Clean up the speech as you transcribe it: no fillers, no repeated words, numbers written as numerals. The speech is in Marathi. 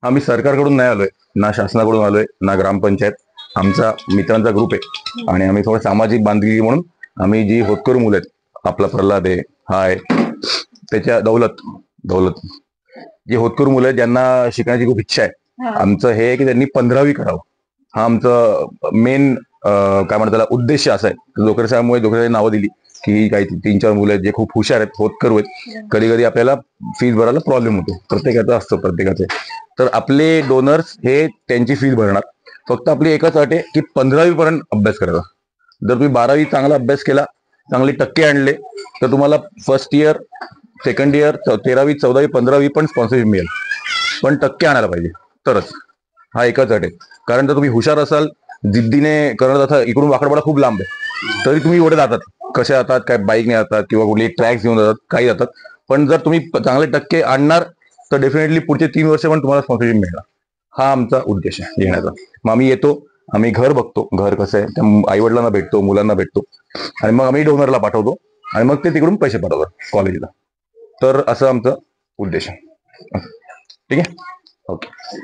आम्ही सरकारकडून नाही आलोय, ना शासनाकडून आलोय, ना ग्रामपंचायत. आमचा मित्रांचा ग्रुप आहे आणि आम्ही थोडं सामाजिक बांधिलकी म्हणून आम्ही जी होतकरू मुलं आहेत, आपला प्रल्हाद आहे, हा आहे, त्याच्या दौलत दौलत जी होतकरू मुलं आहेत ज्यांना शिकण्याची खूप इच्छा आहे. आमचं हे आहे की त्यांनी 15वी करावं. हा आमचं मेन काय म्हणतात त्याला उद्देश असा आहे. जोकरसामुळे जोकरसाची नावं दिली की काही 3-4 मुलं आहेत जे खूप हुशार आहेत, होतकरू आहेत. कधी कधी आपल्याला फीस भरायला प्रॉब्लेम होतो, प्रत्येकाचं असतं प्रत्येकाचे. तर आपले डोनर्स हे त्यांची फीस भरणार. फक्त आपली एकच अट आहे की 15वी पर्यंत अभ्यास करायचा. जर तुम्ही 12वी चांगला अभ्यास केला, चांगले टक्के आणले, तर तुम्हाला फर्स्ट इयर, सेकंड इयर, 13वी, 14वी, 15वी पण स्पॉन्सरशिप मिळेल. पण टक्के आणायला पाहिजे तरच. हा एकच अट आहे. कारण जर तुम्ही हुशार असाल, जिद्दीने करत असाल, इकडून वाकडपाडा खूप लांब आहे, तरी तुम्ही एवढे जातात. कसे जातात, काय बाईकने जातात किंवा कुठली ट्रॅक्स घेऊन जातात, काही जातात. पण जर तुम्ही चांगले टक्के आणणार तर डेफिनेटली पुढचे 3 वर्ष पण तुम्हाला स्पॉन्सरशिप मिळणार. हा आमचा उद्देश आहे येण्याचा. मग आम्ही येतो, आम्ही घर बघतो, घर कसं आहे, त्या आई वडिलांना भेटतो, मुलांना भेटतो, आणि मग आम्ही डोनरला पाठवतो आणि मग ते तिकडून पैसे पाठवतात कॉलेजला. तर असं आमचं उद्देश आहे. ठीक आहे, ओके.